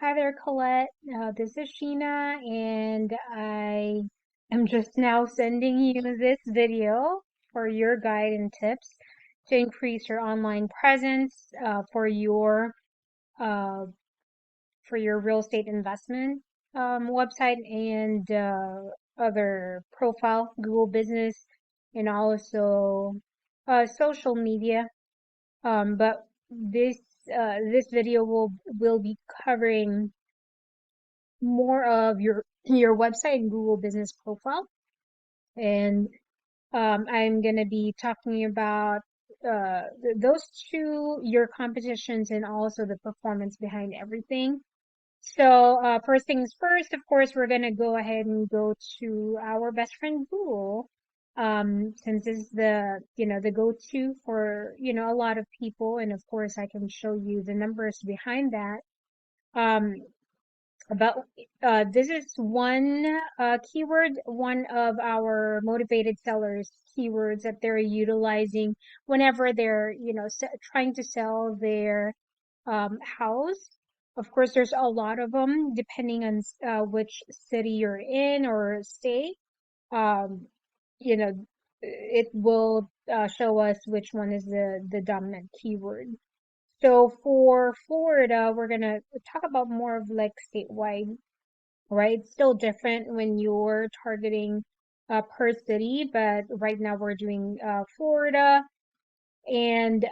Hi there, Colette. This is Sheena, and I am just now sending you this video for your guide and tips to increase your online presence uh, for your real estate investment website and other profile, Google Business, and also social media. But this video will be covering more of your website and Google Business Profile, and I'm going to be talking about those two, your competitions, and also the performance behind everything. So first things first, of course, we're going to go ahead and go to our best friend Google. Since this is the go-to for, a lot of people, and of course I can show you the numbers behind that. Um, about this is one keyword, one of our motivated sellers keywords that they're utilizing whenever they're, trying to sell their house. Of course, there's a lot of them depending on which city you're in or state. Um, you know, it will show us which one is the dominant keyword. So for Florida, we're gonna talk about more of like statewide, right? It's still different when you're targeting per city, but right now we're doing Florida. And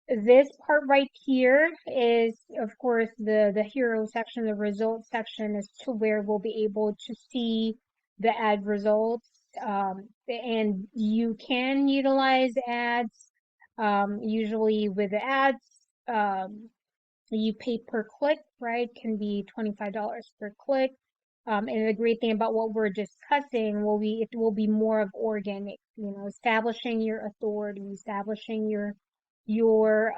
this part right here is, of course, the hero section, the results section is to where we'll be able to see the ad results. And you can utilize ads. Usually with the ads, you pay per click, right? Can be $25 per click. And the great thing about what we're discussing it will be more of organic, establishing your authority, establishing your your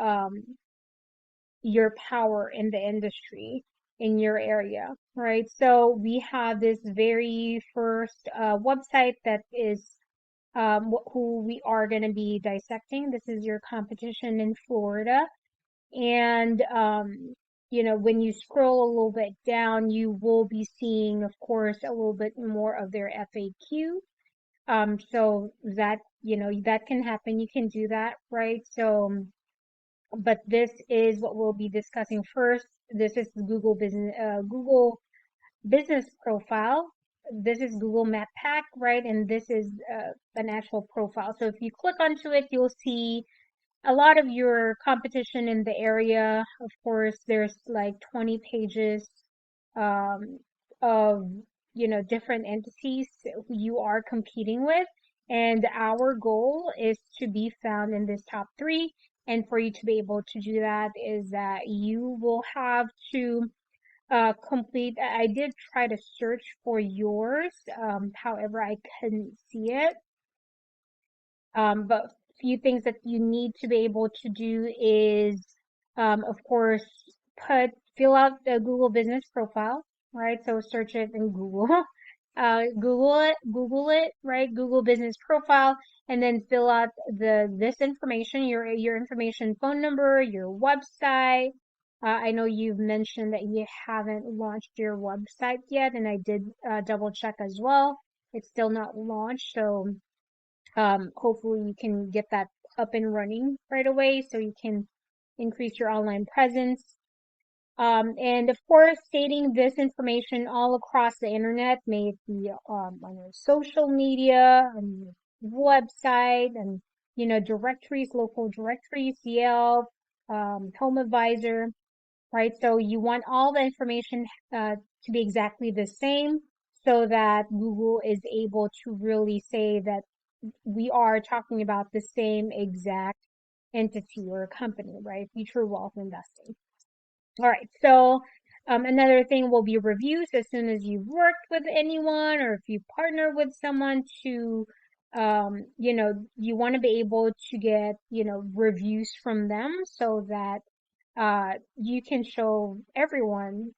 power in the industry in your area, right? So we have this very first website that is who we are going to be dissecting. This is your competition in Florida. And, when you scroll a little bit down, you will be seeing, of course, a little bit more of their FAQ. So that, that can happen. You can do that, right? So, but this is what we'll be discussing first. This is Google Business Profile. This is Google Map Pack, right? And this is an actual profile. So if you click onto it, you'll see a lot of your competition in the area. Of course, there's like 20 pages um, of, different entities who you are competing with. And our goal is to be found in this top three. And for you to be able to do that is that you will have to complete. I did try to search for yours, however, I couldn't see it. But few things that you need to be able to do is, of course, fill out the Google Business Profile, right? So search it in Google, Google it, right? Google Business Profile, and then fill out this information, your information, phone number, your website. I know you've mentioned that you haven't launched your website yet, and I did double check as well. It's still not launched, so hopefully you can get that up and running right away so you can increase your online presence. And of course, stating this information all across the internet, may it be on your social media, on your website, and directories, local directories, Yelp, Home Advisor, right? So you want all the information to be exactly the same so that Google is able to really say that we are talking about the same exact entity or company, right? Future wealth investing. All right. So another thing will be reviews as soon as you've worked with anyone or if you partner with someone to, you want to be able to get, reviews from them so that you can show everyone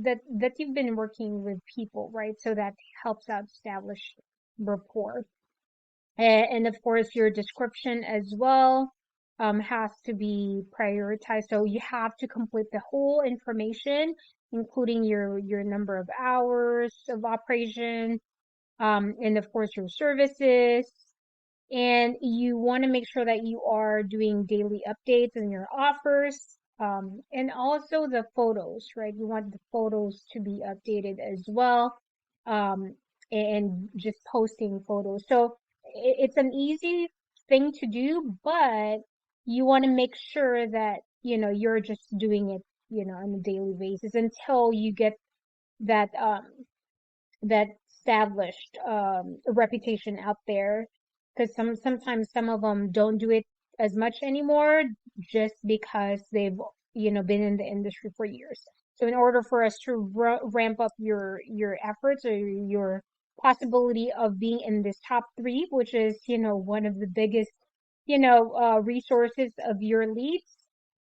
that you've been working with people, right? So that helps out establish rapport. And of course, your description as well. has to be prioritized. So you have to complete the whole information, including your number of hours of operation, and of course your services. And you want to make sure that you are doing daily updates on your offers, and also the photos, right? You want the photos to be updated as well, um, and just posting photos. So it's an easy thing to do, but you want to make sure that, you're just doing it, on a daily basis until you get that, that established reputation out there, because sometimes some of them don't do it as much anymore just because they've, been in the industry for years. So in order for us to ramp up your efforts, or your possibility of being in this top three, which is, one of the biggest, resources of your leads,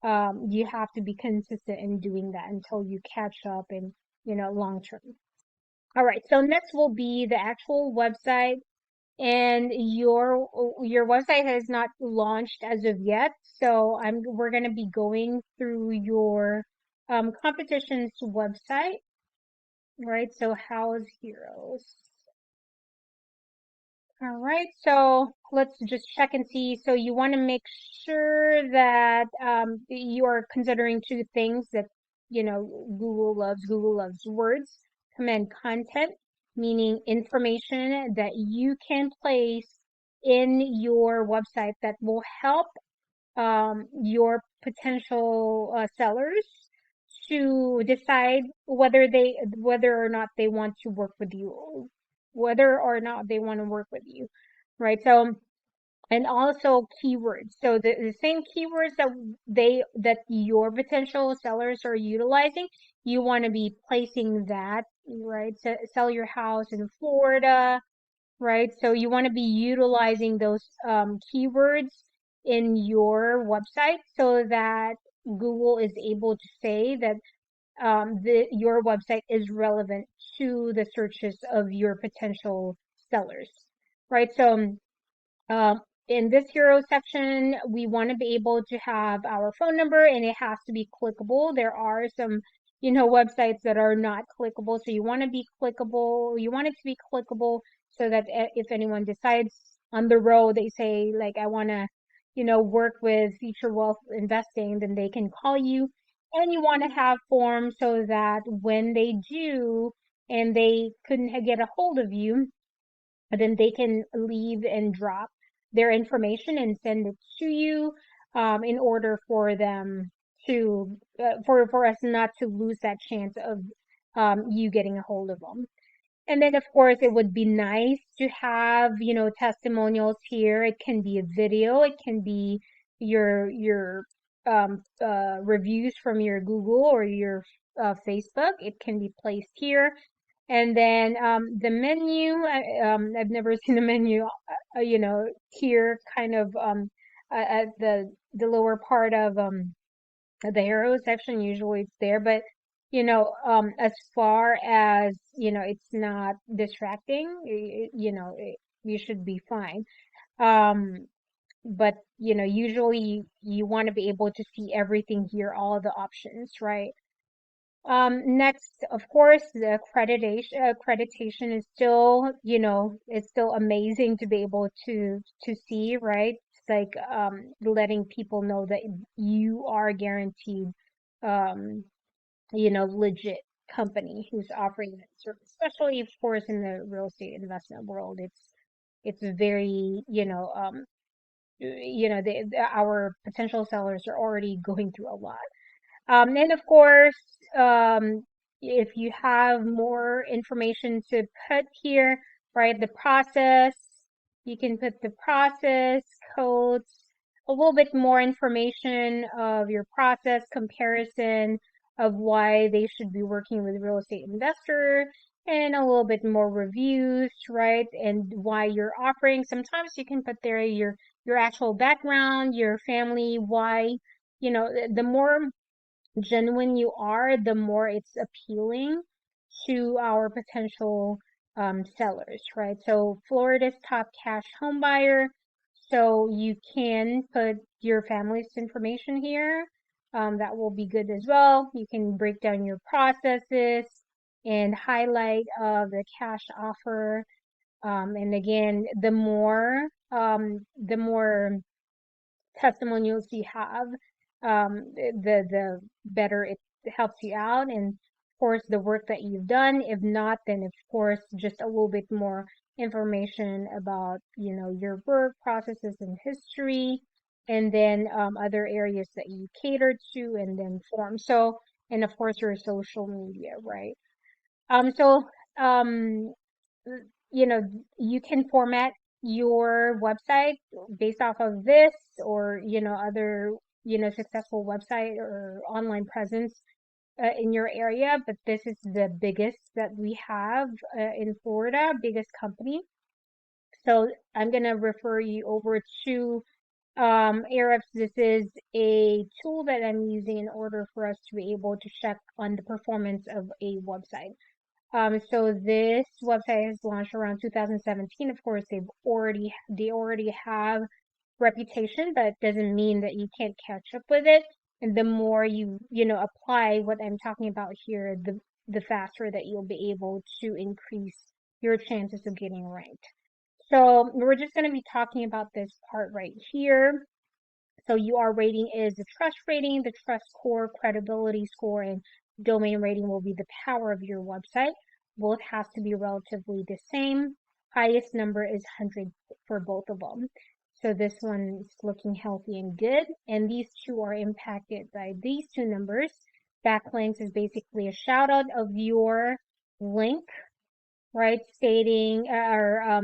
you have to be consistent in doing that until you catch up in, long term. All right, so next will be the actual website, and your website has not launched as of yet. So we're going to be going through your competition's website, right? So House Heroes. All right, so let's just check and see. So you want to make sure that you are considering two things that, Google loves. Google loves words, command content, meaning information that you can place in your website that will help your potential sellers to decide whether or not they want to work with you, whether or not they want to work with you, right? So, and also keywords. So the same keywords that your potential sellers are utilizing, you want to be placing that, right? So sell your house in Florida, right? So you want to be utilizing those keywords in your website so that Google is able to say that your website is relevant to the searches of your potential sellers, right? So um, in this hero section, we want to be able to have our phone number, and it has to be clickable. There are some, websites that are not clickable. So you want to be clickable. You want it to be clickable so that if anyone decides on the road, they say like, I want to, work with future wealth investing, then they can call you. And you want to have forms so that when they do and they couldn't get a hold of you, then they can leave and drop their information and send it to you, in order for them to for us not to lose that chance of you getting a hold of them. And then of course it would be nice to have, testimonials here. It can be a video, it can be your reviews from your Google or your Facebook. It can be placed here. And then the menu, I've never seen the menu, here kind of at the lower part of the hero section. Usually it's there, but as far as, it's not distracting, you should be fine. Um, but usually you want to be able to see everything here, all the options, right? Next, of course, the accreditation is still, it's still amazing to be able to see, right? It's like letting people know that you are guaranteed, um, legit company who's offering that service, especially of course in the real estate investment world. It's very, our potential sellers are already going through a lot. And of course, um, if you have more information to put here, right, the process, you can put the process, codes, a little bit more information of your process, comparison of why they should be working with a real estate investor, and a little bit more reviews, right, and why you're offering. Sometimes you can put there your actual background, your family, why, the more genuine you are, the more it's appealing to our potential sellers, right? So Florida's top cash home buyer. So you can put your family's information here. That will be good as well. You can break down your processes and highlight the cash offer. And again, the more testimonials you have, the better it helps you out. And of course, the work that you've done. If not, then of course, just a little bit more information about, your work processes and history, and then other areas that you cater to, and then form. So, and of course, your social media, right? So, um, you know, you can format your website based off of this, or, other, successful website or online presence in your area. But this is the biggest that we have in Florida, biggest company. So I'm going to refer you over to Ahrefs. This is a tool that I'm using in order for us to be able to check on the performance of a website. So this website has launched around 2017. Of course, they already have reputation, but it doesn't mean that you can't catch up with it. And the more apply what I'm talking about here, the faster that you'll be able to increase your chances of getting ranked. So we're just going to be talking about this part right here. So UR rating is the trust rating, the trust score, credibility score, and domain rating will be the power of your website. Both has to be relatively the same. Highest number is 100 for both of them. So this one is looking healthy and good. And these two are impacted by these two numbers. Backlinks is basically a shout out of your link, right? Stating or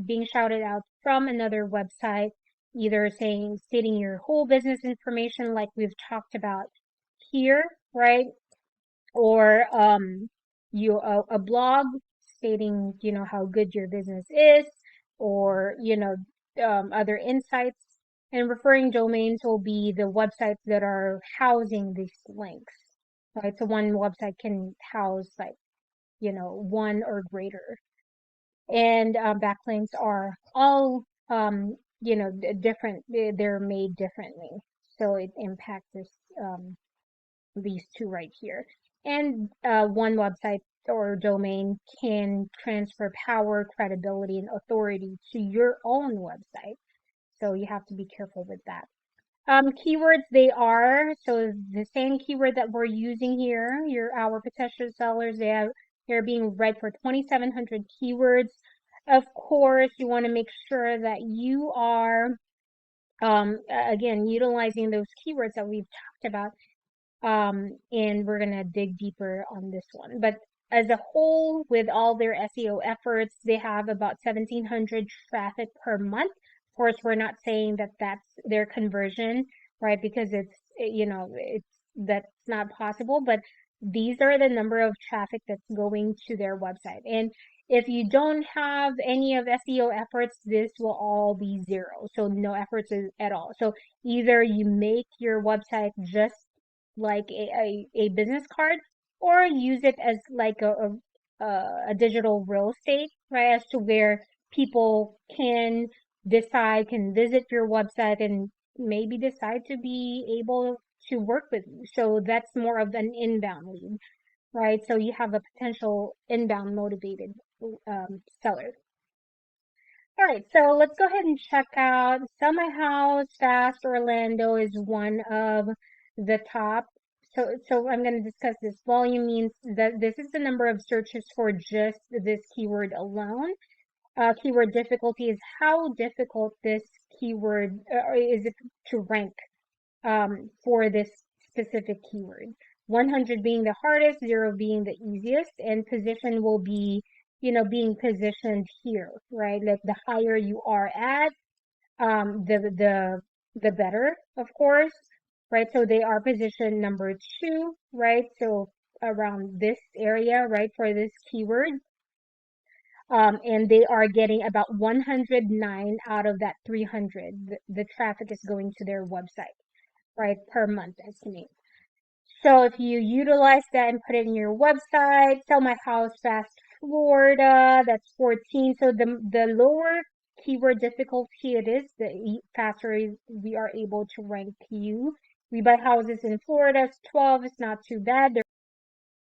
being shouted out from another website, either stating your whole business information like we've talked about here, right? Or a blog stating, how good your business is, or, other insights. And referring domains will be the websites that are housing these links, right? So one website can house like, one or greater. And backlinks are all, different. They're made differently. So it impacts these two right here. And one website or domain can transfer power, credibility, and authority to your own website. So you have to be careful with that. Keywords, so the same keyword that we're using here, our potential sellers, they're being read for 2,700 keywords. Of course, you want to make sure that you are, again, utilizing those keywords that we've talked about. And we're going to dig deeper on this one. But as a whole, with all their SEO efforts, they have about 1,700 traffic per month. Of course, we're not saying that that's their conversion, right? Because that's not possible, but these are the number of traffic that's going to their website. And if you don't have any of SEO efforts, this will all be zero. So no efforts at all. So either you make your website just like a business card, or use it as like a digital real estate, right? As to where people can visit your website and maybe decide to be able to work with you. So that's more of an inbound lead, right? So you have a potential inbound motivated seller. All right, so let's go ahead and check out Sell My House Fast Orlando is one of the top. So I'm going to discuss this. Volume means that this is the number of searches for just this keyword alone. Keyword difficulty is how difficult this keyword is it to rank for this specific keyword. 100 being the hardest, 0 being the easiest, and position will be, being positioned here, right? Like the higher you are at, the better, of course, right? So they are positioned number 2, right? So around this area, right, for this keyword. And they are getting about 109 out of that 300. The traffic is going to their website, right, per month estimate. So if you utilize that and put it in your website, Sell My House Fast Florida, that's 14. So the lower keyword difficulty it is, the faster we are able to rank you. We buy houses in Florida, it's 12, it's not too bad.